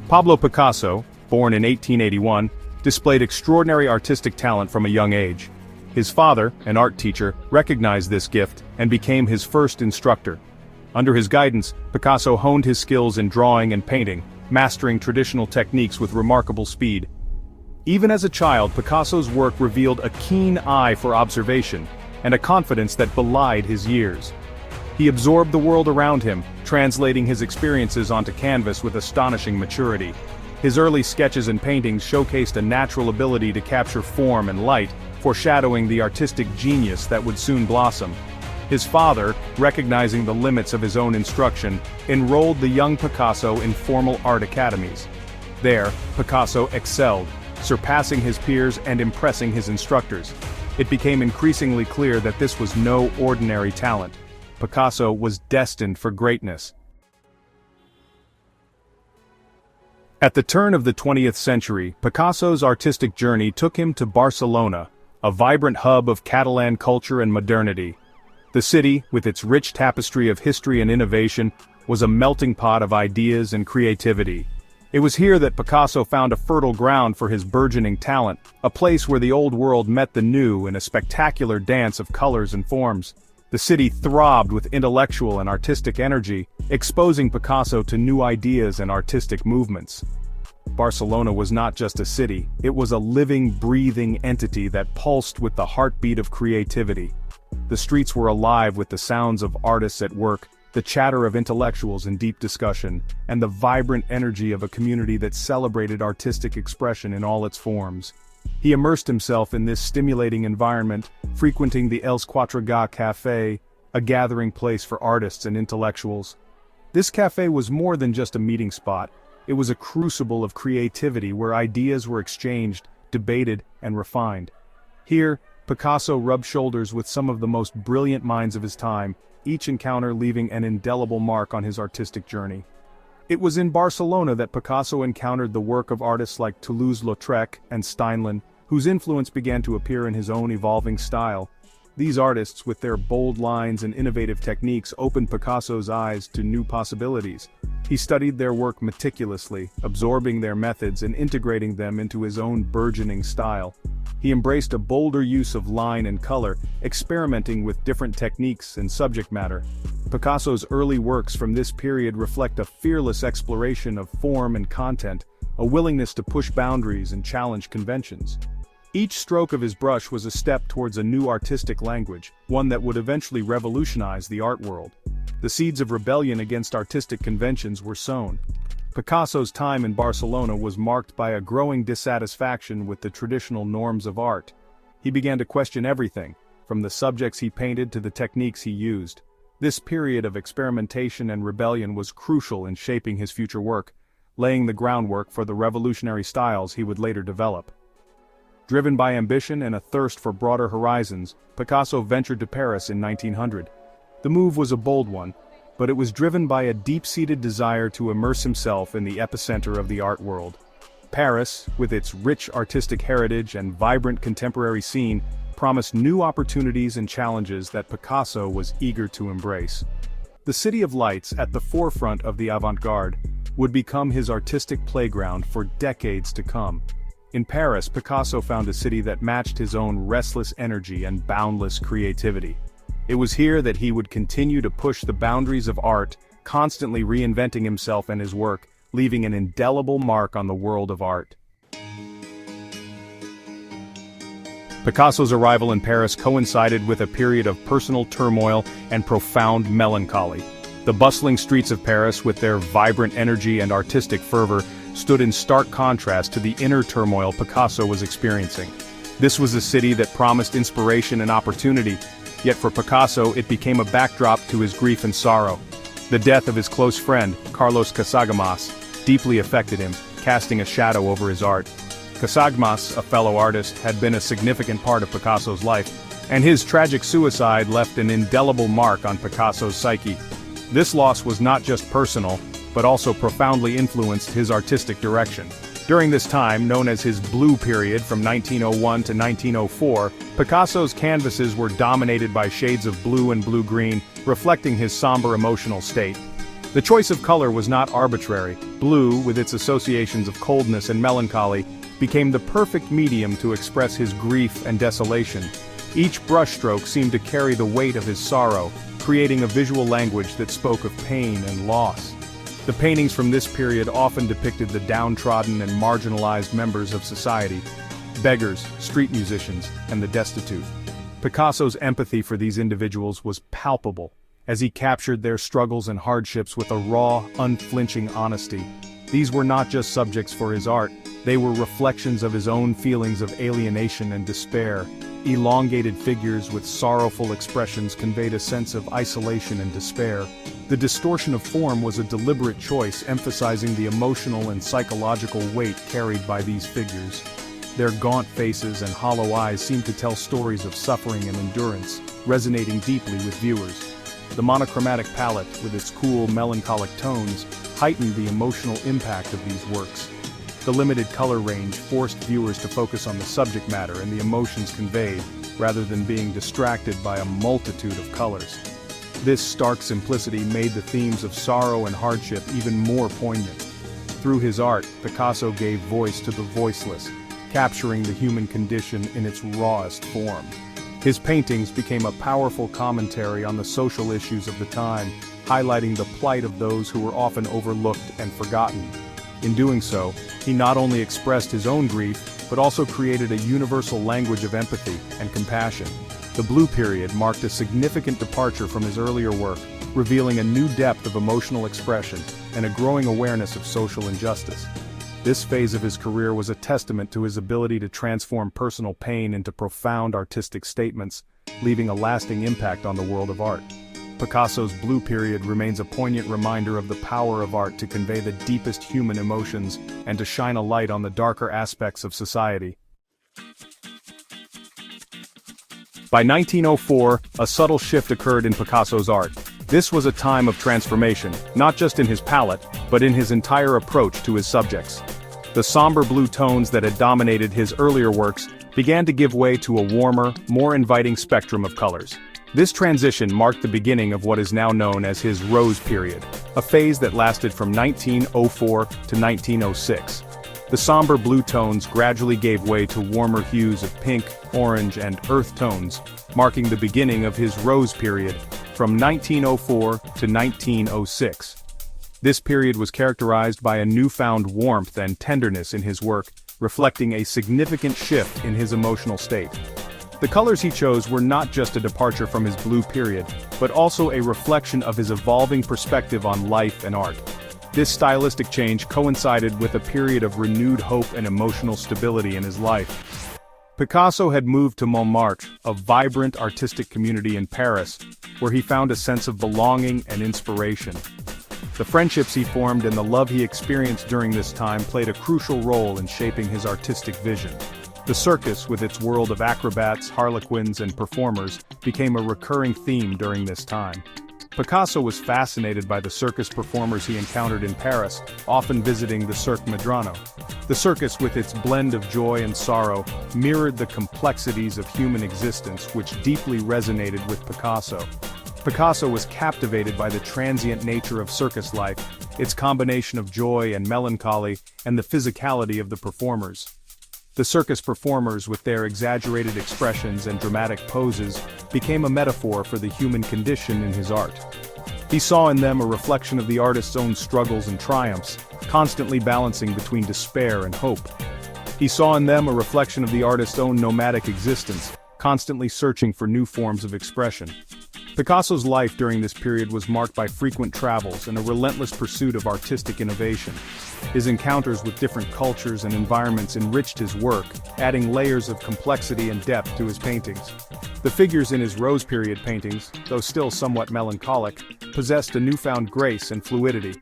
Pablo Picasso, born in 1881, displayed extraordinary artistic talent from a young age. His father, an art teacher, recognized this gift and became his first instructor. Under his guidance, Picasso honed his skills in drawing and painting, mastering traditional techniques with remarkable speed. Even as a child, Picasso's work revealed a keen eye for observation, and a confidence that belied his years. He absorbed the world around him, translating his experiences onto canvas with astonishing maturity. His early sketches and paintings showcased a natural ability to capture form and light, foreshadowing the artistic genius that would soon blossom. His father, recognizing the limits of his own instruction, enrolled the young Picasso in formal art academies. There, Picasso excelled, surpassing his peers and impressing his instructors. It became increasingly clear that this was no ordinary talent. Picasso was destined for greatness. At the turn of the 20th century, Picasso's artistic journey took him to Barcelona, a vibrant hub of Catalan culture and modernity. The city, with its rich tapestry of history and innovation, was a melting pot of ideas and creativity. It was here that Picasso found a fertile ground for his burgeoning talent, a place where the old world met the new in a spectacular dance of colors and forms. The city throbbed with intellectual and artistic energy, exposing Picasso to new ideas and artistic movements. Barcelona was not just a city, it was a living, breathing entity that pulsed with the heartbeat of creativity. The streets were alive with the sounds of artists at work, the chatter of intellectuals in deep discussion, and the vibrant energy of a community that celebrated artistic expression in all its forms. He immersed himself in this stimulating environment, frequenting the Els Quatre Gats Café, a gathering place for artists and intellectuals. This cafe was more than just a meeting spot, it was a crucible of creativity where ideas were exchanged, debated, and refined. Here, Picasso rubbed shoulders with some of the most brilliant minds of his time, each encounter leaving an indelible mark on his artistic journey. It was in Barcelona that Picasso encountered the work of artists like Toulouse-Lautrec and Steinlen, whose influence began to appear in his own evolving style. These artists, with their bold lines and innovative techniques, opened Picasso's eyes to new possibilities. He studied their work meticulously, absorbing their methods and integrating them into his own burgeoning style. He embraced a bolder use of line and color, experimenting with different techniques and subject matter. Picasso's early works from this period reflect a fearless exploration of form and content, a willingness to push boundaries and challenge conventions. Each stroke of his brush was a step towards a new artistic language, one that would eventually revolutionize the art world. The seeds of rebellion against artistic conventions were sown. Picasso's time in Barcelona was marked by a growing dissatisfaction with the traditional norms of art. He began to question everything, from the subjects he painted to the techniques he used. This period of experimentation and rebellion was crucial in shaping his future work, laying the groundwork for the revolutionary styles he would later develop. Driven by ambition and a thirst for broader horizons, Picasso ventured to Paris in 1900. The move was a bold one, but it was driven by a deep-seated desire to immerse himself in the epicenter of the art world. Paris, with its rich artistic heritage and vibrant contemporary scene, promised new opportunities and challenges that Picasso was eager to embrace. The City of Lights, at the forefront of the avant-garde, would become his artistic playground for decades to come. In Paris, Picasso found a city that matched his own restless energy and boundless creativity. It was here that he would continue to push the boundaries of art, constantly reinventing himself and his work, leaving an indelible mark on the world of art. Picasso's arrival in Paris coincided with a period of personal turmoil and profound melancholy. The bustling streets of Paris, with their vibrant energy and artistic fervor, stood in stark contrast to the inner turmoil Picasso was experiencing. This was a city that promised inspiration and opportunity, yet for Picasso it became a backdrop to his grief and sorrow. The death of his close friend, Carlos Casagemas, deeply affected him, casting a shadow over his art. Casagemas, a fellow artist, had been a significant part of Picasso's life, and his tragic suicide left an indelible mark on Picasso's psyche. This loss was not just personal, but also profoundly influenced his artistic direction. During this time, known as his Blue Period from 1901 to 1904, Picasso's canvases were dominated by shades of blue and blue-green, reflecting his somber emotional state. The choice of color was not arbitrary. Blue, with its associations of coldness and melancholy, became the perfect medium to express his grief and desolation. Each brushstroke seemed to carry the weight of his sorrow, creating a visual language that spoke of pain and loss. The paintings from this period often depicted the downtrodden and marginalized members of society, beggars, street musicians, and the destitute. Picasso's empathy for these individuals was palpable, as he captured their struggles and hardships with a raw, unflinching honesty. These were not just subjects for his art, they were reflections of his own feelings of alienation and despair. Elongated figures with sorrowful expressions conveyed a sense of isolation and despair. The distortion of form was a deliberate choice, emphasizing the emotional and psychological weight carried by these figures. Their gaunt faces and hollow eyes seemed to tell stories of suffering and endurance, resonating deeply with viewers. The monochromatic palette, with its cool, melancholic tones, heightened the emotional impact of these works. The limited color range forced viewers to focus on the subject matter and the emotions conveyed, rather than being distracted by a multitude of colors. This stark simplicity made the themes of sorrow and hardship even more poignant. Through his art, Picasso gave voice to the voiceless, capturing the human condition in its rawest form. His paintings became a powerful commentary on the social issues of the time, highlighting the plight of those who were often overlooked and forgotten. In doing so, he not only expressed his own grief, but also created a universal language of empathy and compassion. The Blue Period marked a significant departure from his earlier work, revealing a new depth of emotional expression and a growing awareness of social injustice. This phase of his career was a testament to his ability to transform personal pain into profound artistic statements, leaving a lasting impact on the world of art. Picasso's Blue Period remains a poignant reminder of the power of art to convey the deepest human emotions and to shine a light on the darker aspects of society. By 1904, a subtle shift occurred in Picasso's art. This was a time of transformation, not just in his palette, but in his entire approach to his subjects. The somber blue tones that had dominated his earlier works began to give way to a warmer, more inviting spectrum of colors. This transition marked the beginning of what is now known as his Rose Period, a phase that lasted from 1904 to 1906. The somber blue tones gradually gave way to warmer hues of pink, orange, and earth tones, marking the beginning of his Rose Period from 1904 to 1906. This period was characterized by a newfound warmth and tenderness in his work, reflecting a significant shift in his emotional state. The colors he chose were not just a departure from his Blue Period, but also a reflection of his evolving perspective on life and art. This stylistic change coincided with a period of renewed hope and emotional stability in his life. Picasso had moved to Montmartre, a vibrant artistic community in Paris, where he found a sense of belonging and inspiration. The friendships he formed and the love he experienced during this time played a crucial role in shaping his artistic vision. The circus, with its world of acrobats, harlequins, and performers, became a recurring theme during this time. Picasso was fascinated by the circus performers he encountered in Paris, often visiting the Cirque Medrano. The circus, with its blend of joy and sorrow, mirrored the complexities of human existence, which deeply resonated with Picasso. Picasso was captivated by the transient nature of circus life, its combination of joy and melancholy, and the physicality of the performers. The circus performers, with their exaggerated expressions and dramatic poses, became a metaphor for the human condition in his art. He saw in them a reflection of the artist's own struggles and triumphs, constantly balancing between despair and hope. He saw in them a reflection of the artist's own nomadic existence, constantly searching for new forms of expression. Picasso's life during this period was marked by frequent travels and a relentless pursuit of artistic innovation. His encounters with different cultures and environments enriched his work, adding layers of complexity and depth to his paintings. The figures in his Rose Period paintings, though still somewhat melancholic, possessed a newfound grace and fluidity.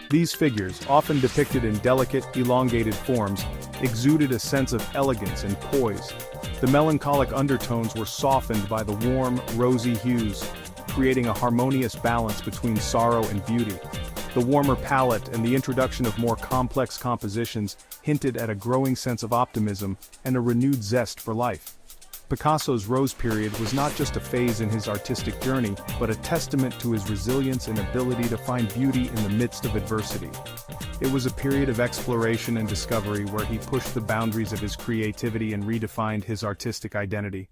These figures, often depicted in delicate, elongated forms, exuded a sense of elegance and poise. The melancholic undertones were softened by the warm, rosy hues, creating a harmonious balance between sorrow and beauty. The warmer palette and the introduction of more complex compositions hinted at a growing sense of optimism and a renewed zest for life. Picasso's Rose period was not just a phase in his artistic journey, but a testament to his resilience and ability to find beauty in the midst of adversity. It was a period of exploration and discovery where he pushed the boundaries of his creativity and redefined his artistic identity.